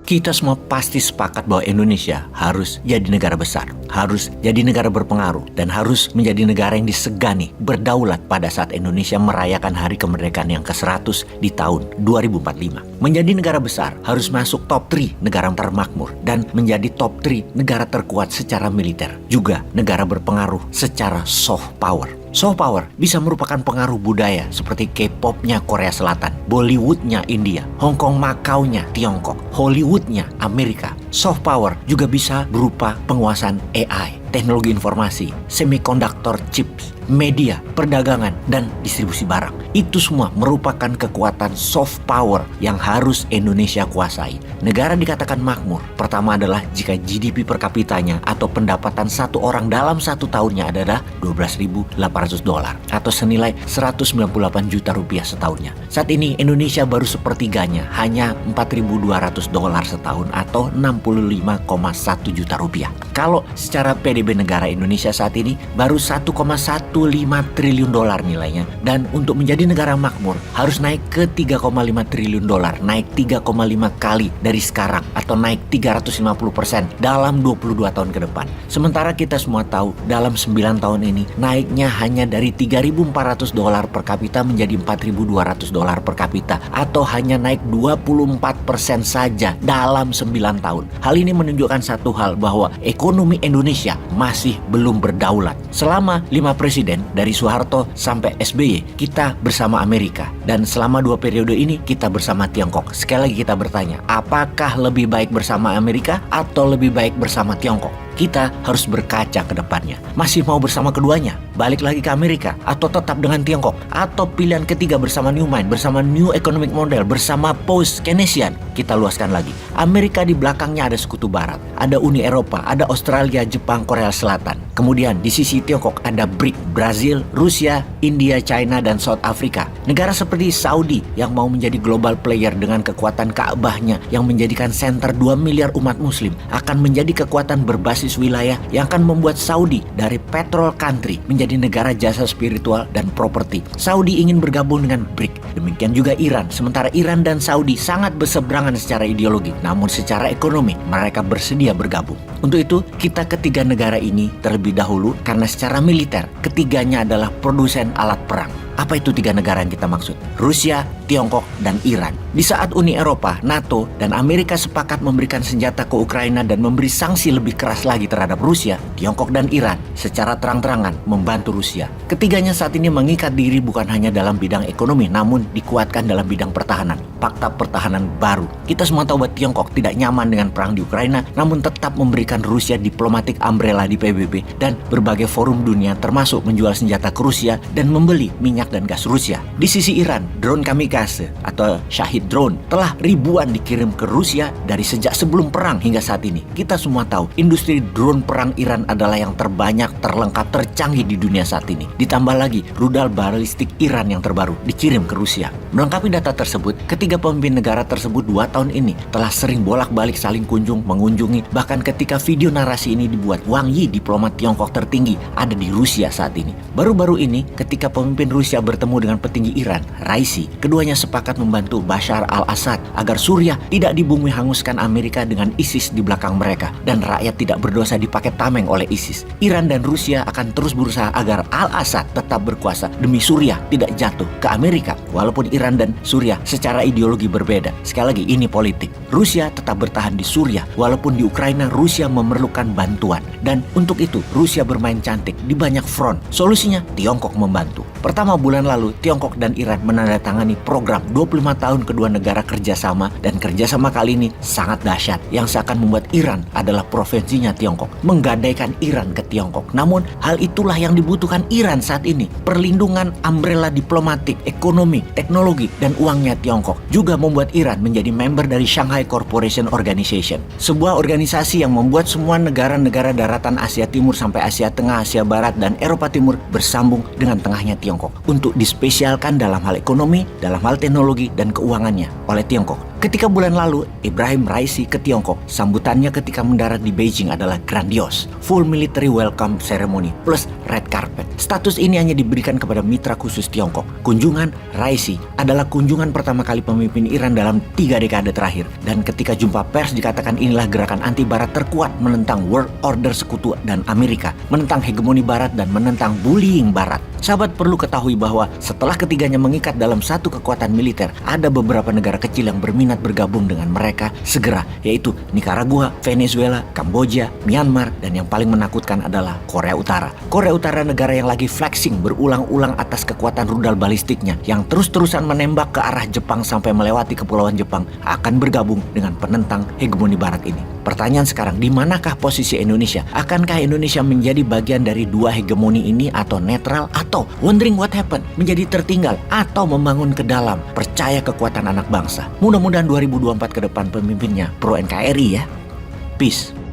Kita semua pasti sepakat bahwa Indonesia harus jadi negara besar, harus jadi negara berpengaruh, dan harus menjadi negara yang disegani, berdaulat pada saat Indonesia merayakan hari kemerdekaan yang ke-100 di tahun 2045. Menjadi negara besar harus masuk top 3 negara termakmur dan menjadi top 3 negara terkuat secara militer, juga negara berpengaruh secara soft power. Soft power bisa merupakan pengaruh budaya seperti K-popnya Korea Selatan, Bollywoodnya India, Hong Kong Macau-nya Tiongkok, Hollywoodnya Amerika. Soft power juga bisa berupa penguasaan AI, teknologi informasi, semikonduktor chips, media, perdagangan, dan distribusi barang. Itu semua merupakan kekuatan soft power yang harus Indonesia kuasai. Negara dikatakan makmur, pertama adalah jika GDP per kapitanya atau pendapatan satu orang dalam satu tahunnya adalah $12.800 atau senilai 198 juta rupiah setahunnya. Saat ini Indonesia baru sepertiganya, hanya $4.200 setahun atau 65,1 juta rupiah. Kalau secara PDB negara Indonesia saat ini baru 1,15 triliun dolar nilainya, dan untuk menjadi negara makmur harus naik ke 3,5 triliun dolar, naik 3,5 kali dari sekarang atau naik 350% dalam 22 tahun ke depan. Sementara kita semua tahu dalam 9 tahun ini naiknya hanya dari $3.400 per kapita menjadi $4.200 per kapita atau hanya naik 24% saja dalam 9 tahun. Hal ini menunjukkan satu hal, bahwa ekonomi Indonesia masih belum berdaulat. Selama 5 presiden dari Soeharto sampai SBY kita bersama Amerika, dan selama 2 periode ini kita bersama Tiongkok. Sekali lagi kita bertanya, apakah lebih baik bersama Amerika atau lebih baik bersama Tiongkok? Kita harus berkaca ke depannya. Masih mau bersama keduanya? Balik lagi ke Amerika? Atau tetap dengan Tiongkok? Atau pilihan ketiga bersama New Mind, bersama New Economic Model, bersama Post-Keynesian? Kita luaskan lagi. Amerika di belakangnya ada sekutu barat, ada Uni Eropa, ada Australia, Jepang, Korea Selatan. Kemudian di sisi Tiongkok ada BRIC, Brazil, Rusia, India, China, dan South Africa. Negara seperti Saudi yang mau menjadi global player dengan kekuatan Ka'bahnya yang menjadikan center 2 miliar umat muslim akan menjadi kekuatan berbasis wilayah yang akan membuat Saudi dari petrol country menjadi negara jasa spiritual dan properti. Saudi ingin bergabung dengan BRIC. Demikian juga Iran. Sementara Iran dan Saudi sangat berseberangan secara ideologi, namun secara ekonomi mereka bersedia bergabung. Untuk itu, kita ketiga negara ini terlebih dahulu karena secara militer ketiganya adalah produsen alat perang. Apa itu 3 negara yang kita maksud? Rusia, Tiongkok, dan Iran. Di saat Uni Eropa, NATO, dan Amerika sepakat memberikan senjata ke Ukraina dan memberi sanksi lebih keras lagi terhadap Rusia, Tiongkok dan Iran secara terang-terangan membantu Rusia. Ketiganya saat ini mengikat diri bukan hanya dalam bidang ekonomi, namun dikuatkan dalam bidang pertahanan. Fakta pertahanan baru. Kita semua tahu bahwa Tiongkok tidak nyaman dengan perang di Ukraina, namun tetap memberikan Rusia diplomatic umbrella di PBB dan berbagai forum dunia, termasuk menjual senjata ke Rusia dan membeli minyak dan gas Rusia. Di sisi Iran, drone kamikaze atau Shahid drone telah ribuan dikirim ke Rusia dari sejak sebelum perang hingga saat ini. Kita semua tahu industri drone perang Iran adalah yang terbanyak, terlengkap, tercanggih di dunia saat ini. Ditambah lagi rudal balistik Iran yang terbaru dikirim ke Rusia. Melengkapi data tersebut, ketiga pemimpin negara tersebut 2 tahun ini telah sering bolak-balik saling mengunjungi. Bahkan ketika video narasi ini dibuat, Wang Yi, diplomat Tiongkok tertinggi, ada di Rusia saat ini. Baru-baru ini ketika pemimpin Rusia bertemu dengan petinggi Iran, Raisi, keduanya sepakat membantu Bashar al-Assad agar Suriah tidak dibumi hanguskan Amerika dengan ISIS di belakang mereka, dan rakyat tidak berdosa dipakai tameng oleh ISIS. Iran dan Rusia akan terus berusaha agar al-Assad tetap berkuasa demi Suriah tidak jatuh ke Amerika. Walaupun Iran dan Suriah secara ideologi berbeda, sekali lagi ini politik. Rusia tetap bertahan di Suriah, walaupun di Ukraina Rusia memerlukan bantuan, dan untuk itu Rusia bermain cantik di banyak front. Solusinya Tiongkok membantu. Pertama, bulan lalu Tiongkok dan Iran menandatangani program 25 tahun kedua negara kerjasama, dan kerjasama kali ini sangat dahsyat yang seakan membuat Iran adalah provinsinya Tiongkok, menggadaikan Iran ke Tiongkok. Namun hal itulah yang dibutuhkan Iran saat ini, perlindungan umbrella diplomatik, ekonomi, teknologi, dan uangnya Tiongkok juga membuat Iran menjadi member dari Shanghai Cooperation Organization, sebuah organisasi yang membuat semua negara-negara daratan Asia Timur sampai Asia Tengah, Asia Barat, dan Eropa Timur bersambung dengan tengahnya Tiongkok untuk dispesialkan dalam hal ekonomi, dalam hal teknologi, dan keuangannya oleh Tiongkok. Ketika bulan lalu Ibrahim Raisi ke Tiongkok, sambutannya ketika mendarat di Beijing adalah grandios. Full military welcome ceremony plus red carpet. Status ini hanya diberikan kepada mitra khusus Tiongkok. Kunjungan Raisi adalah kunjungan pertama kali pemimpin Iran dalam 3 dekade terakhir. Dan ketika jumpa pers dikatakan inilah gerakan anti barat terkuat menentang world order sekutu dan Amerika, menentang hegemoni barat dan menentang bullying barat. Sahabat perlu ketahui bahwa setelah ketiganya mengikat dalam satu kekuatan militer, ada beberapa negara kecil yang berminat bergabung dengan mereka segera, yaitu Nicaragua, Venezuela, Kamboja, Myanmar, dan yang paling menakutkan adalah Korea Utara. Korea Utara negara yang lagi flexing berulang-ulang atas kekuatan rudal balistiknya yang terus-terusan menembak ke arah Jepang sampai melewati kepulauan Jepang akan bergabung dengan penentang hegemoni barat ini. Pertanyaan sekarang, di manakah posisi Indonesia? Akankah Indonesia menjadi bagian dari dua hegemoni ini atau netral, atau wondering what happened, menjadi tertinggal, atau membangun ke dalam, percaya kekuatan anak bangsa? Mudah-mudahan 2024 ke depan pemimpinnya pro NKRI ya. Peace.